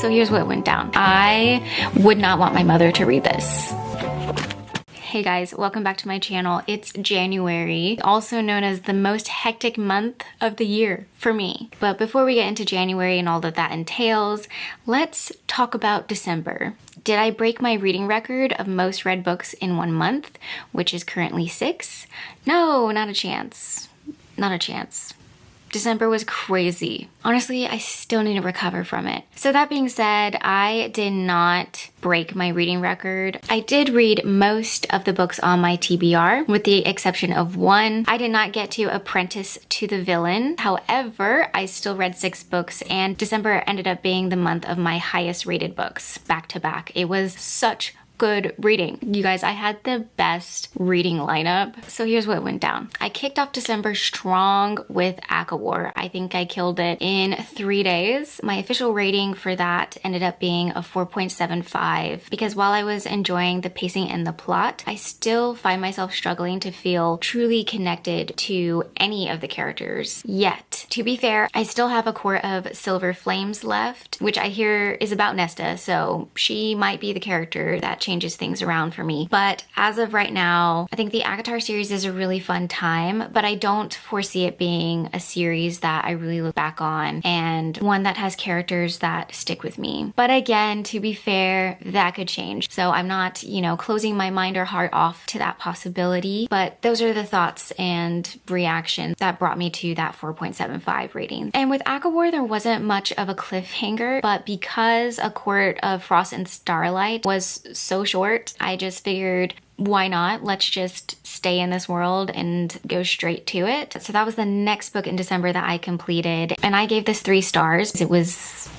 So here's what went down. I would not want my mother to read this. Hey guys, welcome back to my channel. It's January, also known as the most hectic month of the year for me. But before we get into January and all that that entails, let's talk about December. Did I break my reading record of most read books in 1 month, which is currently 6? No, not a chance. Not a chance. December was crazy. Honestly, I still need to recover from it. So that being said, I did not break my reading record. I did read most of the books on my TBR, with the exception of one. I did not get to Apprentice to the Villain. However, I still read 6 books, and December ended up being the month of my highest rated books, back to back. It was such good reading. You guys, I had the best reading lineup. So here's what went down. I kicked off December strong with ACOWAR. I think I killed it in 3 days. My official rating for that ended up being a 4.75 because while I was enjoying the pacing and the plot, I still find myself struggling to feel truly connected to any of the characters yet. To be fair, I still have a core of Silver Flames left, which I hear is about Nesta, so she might be the character that changes things around for me. But as of right now, I think the ACOTAR series is a really fun time, but I don't foresee it being a series that I really look back on and one that has characters that stick with me. But again, to be fair, that could change. So I'm not, closing my mind or heart off to that possibility, but those are the thoughts and reactions that brought me to that 4.75 rating. And with ACOWAR, there wasn't much of a cliffhanger, but because A Court of Frost and Starlight was so short, I just figured, why not? Let's just stay in this world and go straight to it. So that was the next book in December that I completed, and I gave this 3 stars. It was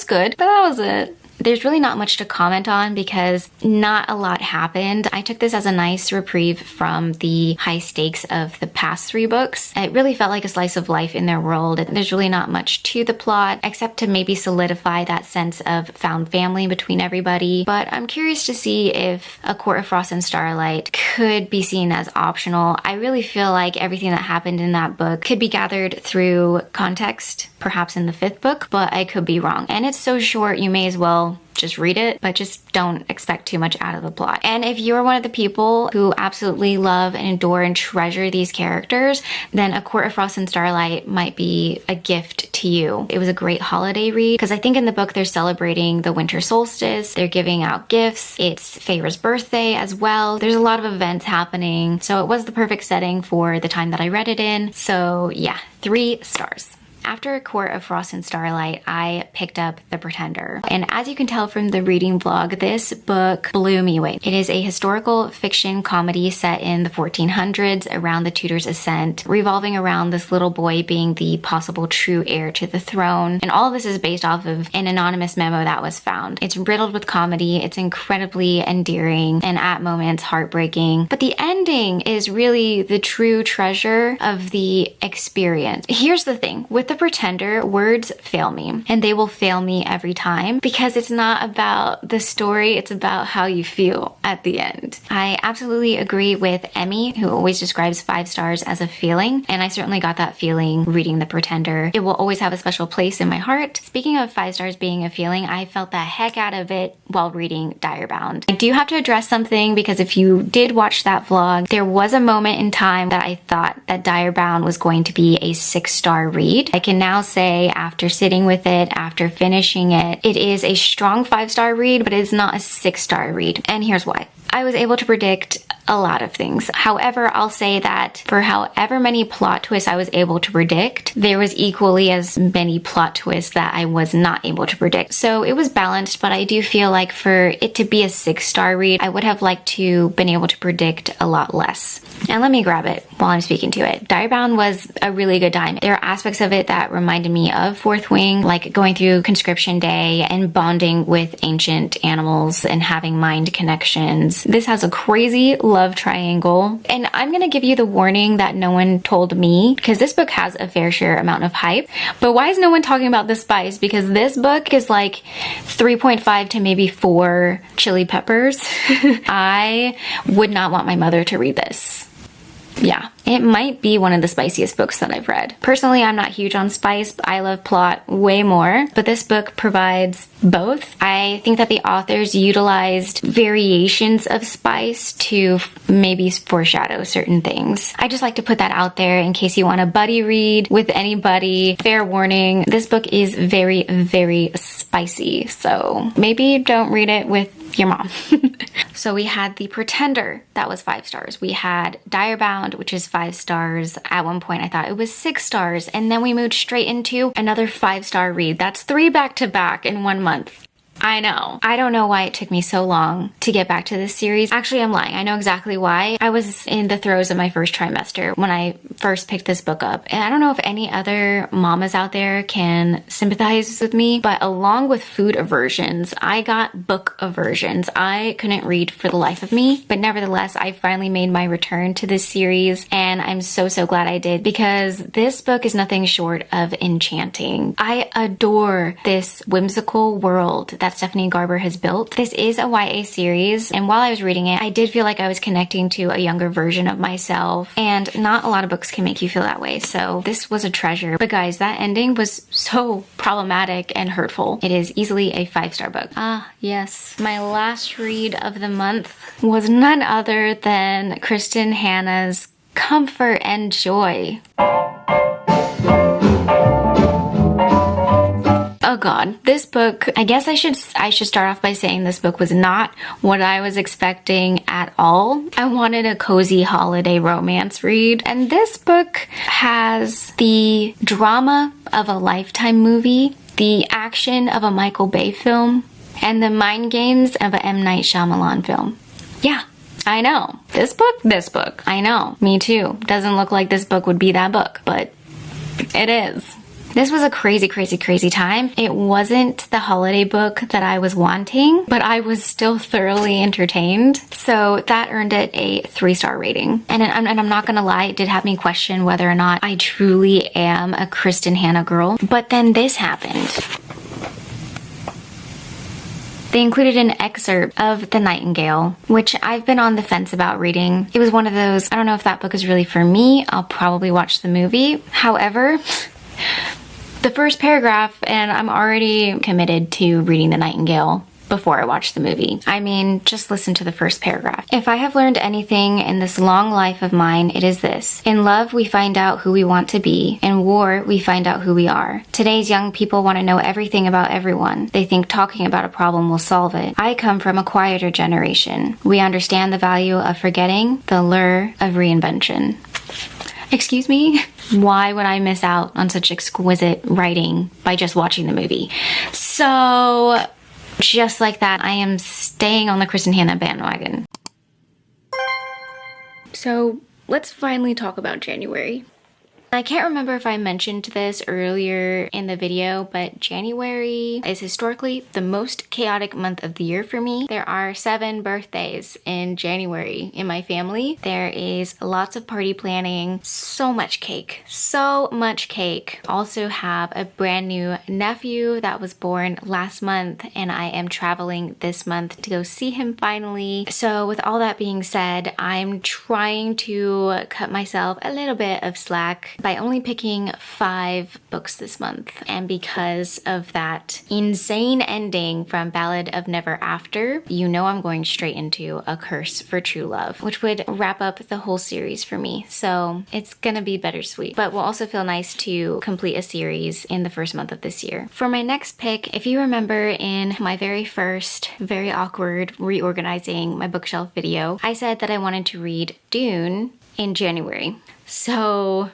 good, but that was it. There's really not much to comment on because not a lot happened. I took this as a nice reprieve from the high stakes of the past 3 books. It really felt like a slice of life in their world. There's really not much to the plot except to maybe solidify that sense of found family between everybody. But I'm curious to see if A Court of Frost and Starlight could be seen as optional. I really feel like everything that happened in that book could be gathered through context, perhaps in the 5th book, but I could be wrong. And it's so short, you may as well just read it, but just don't expect too much out of the plot. And if you're one of the people who absolutely love and adore and treasure these characters, then A Court of Frost and Starlight might be a gift to you. It was a great holiday read because I think in the book they're celebrating the winter solstice, they're giving out gifts, it's Feyre's birthday as well. There's a lot of events happening, so it was the perfect setting for the time that I read it in. So yeah, 3 stars. After A Court of Frost and Starlight, I picked up The Pretender. And as you can tell from the reading vlog, this book blew me away. It is a historical fiction comedy set in the 1400s around the Tudors' ascent, revolving around this little boy being the possible true heir to the throne. And all of this is based off of an anonymous memo that was found. It's riddled with comedy, it's incredibly endearing, and at moments heartbreaking. But the ending is really the true treasure of the experience. Here's the thing, with The Pretender, words fail me, and they will fail me every time because it's not about the story, it's about how you feel at the end. I absolutely agree with Emmy, who always describes 5 stars as a feeling, and I certainly got that feeling reading The Pretender. It will always have a special place in my heart. Speaking of 5 stars being a feeling, I felt the heck out of it while reading Direbound. I do have to address something because if you did watch that vlog, there was a moment in time that I thought that Direbound was going to be a 6-star read. I can now say, after sitting with it, after finishing it, it is a strong 5-star read, but it's not a 6-star read. And here's why. I was able to predict a lot of things. However, I'll say that for however many plot twists I was able to predict, there was equally as many plot twists that I was not able to predict. So it was balanced, but I do feel like for it to be a 6-star read, I would have liked to been able to predict a lot less. And let me grab it while I'm speaking to it. Direbound was a really good time. There are aspects of it that reminded me of Fourth Wing, like going through conscription day and bonding with ancient animals and having mind connections. This has a crazy love triangle. And I'm gonna give you the warning that no one told me, because this book has a fair share amount of hype. But why is no one talking about the spice? Because this book is like 3.5 to maybe 4 chili peppers. I would not want my mother to read this. Yeah, It might be one of the spiciest books that I've read. Personally, I'm not huge on spice. I love plot way more, but this book provides both. I think that the authors utilized variations of spice to maybe foreshadow certain things. I just like to put that out there in case you want a buddy read with anybody. Fair warning, this book is very, very spicy, so maybe don't read it with your mom. So we had The Pretender, that was 5 stars. We had Direbound, which is 5 stars. At one point I thought it was 6 stars, and then we moved straight into another 5-star read. That's 3 back to back in 1 month. I know. I don't know why it took me so long to get back to this series. Actually, I'm lying. I know exactly why. I was in the throes of my first trimester when I first picked this book up. And I don't know if any other mamas out there can sympathize with me, but along with food aversions, I got book aversions. I couldn't read for the life of me, but nevertheless, I finally made my return to this series, and I'm so, so glad I did, because this book is nothing short of enchanting. I adore this whimsical world that Stephanie Garber has built. This is a YA series, and while I was reading it, I did feel like I was connecting to a younger version of myself, and not a lot of books can make you feel that way, so this was a treasure. But guys, that ending was so problematic and hurtful. It is easily a 5-star book. Ah, yes. My last read of the month was none other than Kristen Hanna's Comfort and Joy. Oh god, this book, I guess I should start off by saying this book was not what I was expecting at all. I wanted a cozy holiday romance read, and this book has the drama of a Lifetime movie, the action of a Michael Bay film, and the mind games of a M. Night Shyamalan film. Yeah, I know. This book, I know. Me too. Doesn't look like this book would be that book, but it is. This was a crazy, crazy, crazy time. It wasn't the holiday book that I was wanting, but I was still thoroughly entertained. So that earned it a 3-star rating. And I'm not gonna lie, it did have me question whether or not I truly am a Kristen Hanna girl. But then this happened. They included an excerpt of The Nightingale, which I've been on the fence about reading. It was one of those, I don't know if that book is really for me. I'll probably watch the movie. However, the first paragraph, and I'm already committed to reading The Nightingale before I watch the movie. I mean, just listen to the first paragraph. If I have learned anything in this long life of mine, it is this. In love, we find out who we want to be. In war, we find out who we are. Today's young people want to know everything about everyone. They think talking about a problem will solve it. I come from a quieter generation. We understand the value of forgetting, the lure of reinvention. Excuse me? Why would I miss out on such exquisite writing by just watching the movie? So, just like that, I am staying on the Kristen Hanna bandwagon. So, let's finally talk about January. I can't remember if I mentioned this earlier in the video, but January is historically the most chaotic month of the year for me. There are 7 birthdays in January in my family. There is lots of party planning, so much cake, so much cake. Also have a brand new nephew that was born last month, and I am traveling this month to go see him finally. So with all that being said, I'm trying to cut myself a little bit of slack by only picking 5 books this month. And because of that insane ending from Ballad of Never After, you know I'm going straight into A Curse for True Love, which would wrap up the whole series for me. So it's gonna be bittersweet, but will also feel nice to complete a series in the first month of this year. For my next pick, if you remember in my very first, very awkward reorganizing my bookshelf video, I said that I wanted to read Dune in January. So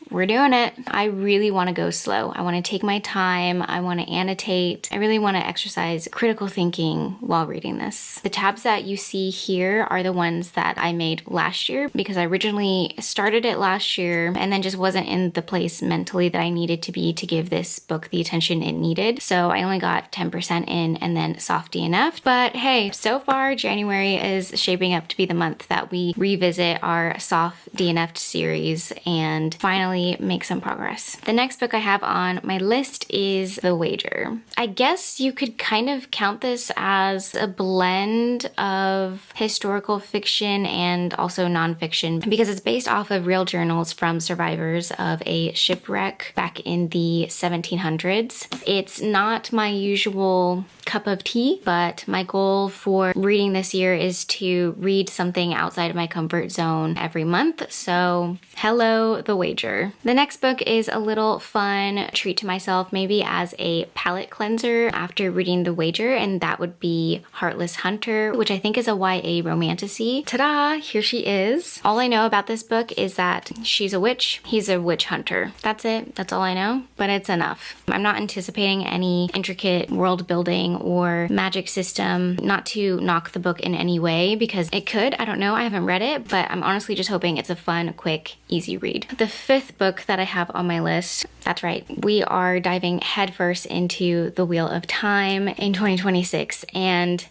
we're doing it. I really want to go slow. I want to take my time. I want to annotate. I really want to exercise critical thinking while reading this. The tabs that you see here are the ones that I made last year because I originally started it last year and then just wasn't in the place mentally that I needed to be to give this book the attention it needed. So I only got 10% in and then soft DNF'd. But hey, so far January is shaping up to be the month that we revisit our soft DNF'd series and finally finally make some progress. The next book I have on my list is The Wager. I guess you could kind of count this as a blend of historical fiction and also nonfiction because it's based off of real journals from survivors of a shipwreck back in the 1700s. It's not my usual cup of tea, but my goal for reading this year is to read something outside of my comfort zone every month. So hello, The Wager. The next book is a little fun treat to myself, maybe as a palate cleanser after reading The Wager, and that would be Heartless Hunter, which I think is a YA romantasy. Ta-da, here she is. All I know about this book is that she's a witch, he's a witch hunter. That's it, that's all I know, but it's enough. I'm not anticipating any intricate world building or magic system, not to knock the book in any way because it could, I don't know, I haven't read it, but I'm honestly just hoping it's a fun, quick, easy read. The fifth book that I have on my list, that's right, we are diving headfirst into The Wheel of Time in 2026, and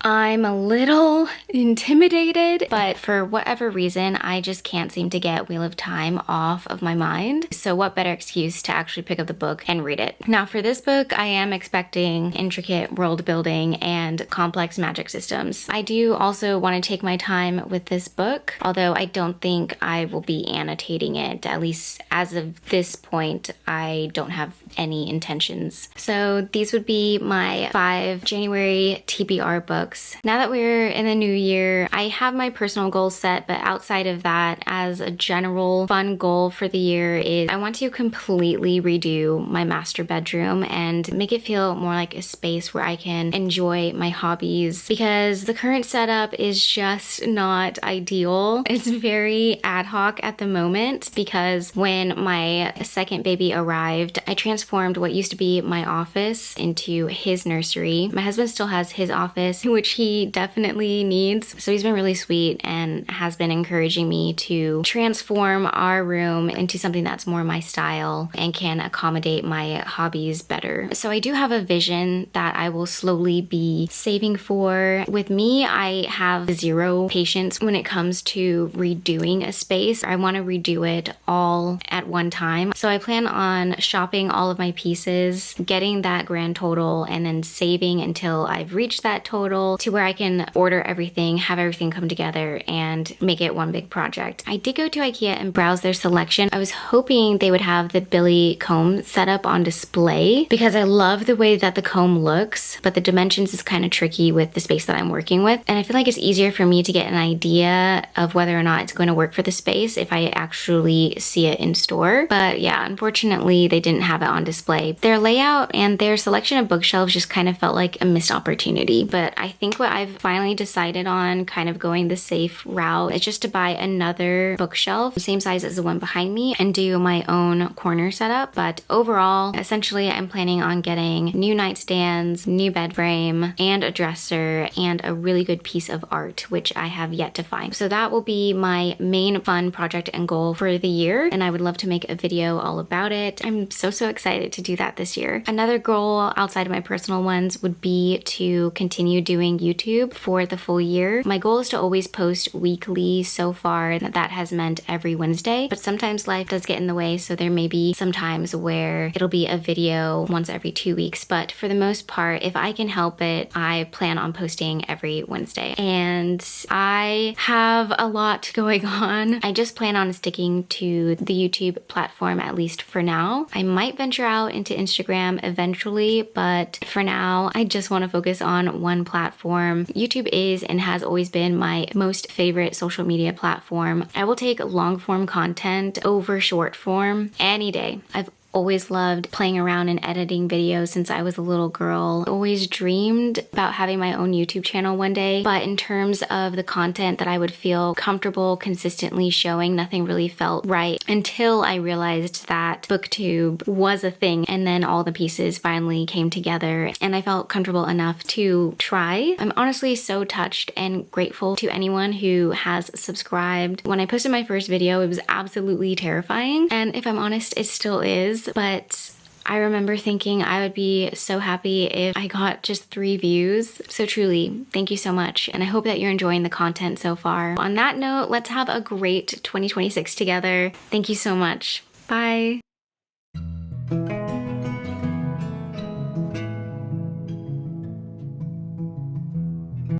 I'm a little intimidated, but for whatever reason, I just can't seem to get Wheel of Time off of my mind. So what better excuse to actually pick up the book and read it? Now for this book, I am expecting intricate world building and complex magic systems. I do also want to take my time with this book, although I don't think I will be annotating it. At least as of this point, I don't have any intentions. So these would be my 5 January TBR books. Now that we're in the new year, I have my personal goals set, but outside of that, as a general fun goal for the year is I want to completely redo my master bedroom and make it feel more like a space where I can enjoy my hobbies because the current setup is just not ideal. It's very ad hoc at the moment because when my second baby arrived, I transformed what used to be my office into his nursery. My husband still has his office, which he definitely needs. So he's been really sweet and has been encouraging me to transform our room into something that's more my style and can accommodate my hobbies better. So I do have a vision that I will slowly be saving for. With me, I have zero patience when it comes to redoing a space. I want to redo it all at one time. So I plan on shopping all of my pieces, getting that grand total, and then saving until I've reached that total to where I can order everything, have everything come together, and make it one big project. I did go to IKEA and browse their selection. I was hoping they would have the Billy comb set up on display because I love the way that the comb looks, but the dimensions is kind of tricky with the space that I'm working with. And I feel like it's easier for me to get an idea of whether or not it's going to work for the space if I actually see it in store. But yeah, unfortunately, they didn't have it on display. Their layout and their selection of bookshelves just kind of felt like a missed opportunity. But I think what I've finally decided on, kind of going the safe route, is just to buy another bookshelf, same size as the one behind me, and do my own corner setup. But overall, essentially, I'm planning on getting new nightstands, new bed frame, and a dresser, and a really good piece of art, which I have yet to find. So that will be my main fun project and goal for the year, and I would love to make a video all about it. I'm so excited to do that this year. Another goal outside of my personal ones would be to continue doing YouTube for the full year. My goal is to always post weekly. So far, that has meant every Wednesday, but sometimes life does get in the way, so there may be some times where it'll be a video once every 2 weeks, but for the most part, if I can help it, I plan on posting every Wednesday. And I have a lot going on. I just plan on sticking to the YouTube platform, at least for now. I might venture out into Instagram eventually, but for now, I just want to focus on one platform. YouTube is and has always been my most favorite social media platform. I will take long form content over short form any day. I've always loved playing around and editing videos since I was a little girl. Always dreamed about having my own YouTube channel one day, but in terms of the content that I would feel comfortable consistently showing, nothing really felt right until I realized that BookTube was a thing, and then all the pieces finally came together and I felt comfortable enough to try. I'm honestly so touched and grateful to anyone who has subscribed. When I posted my first video, it was absolutely terrifying, and if I'm honest, it still is. But I remember thinking I would be so happy if I got just 3 views. So truly, thank you so much. And I hope that you're enjoying the content so far. On that note, let's have a great 2026 together. Thank you so much. Bye.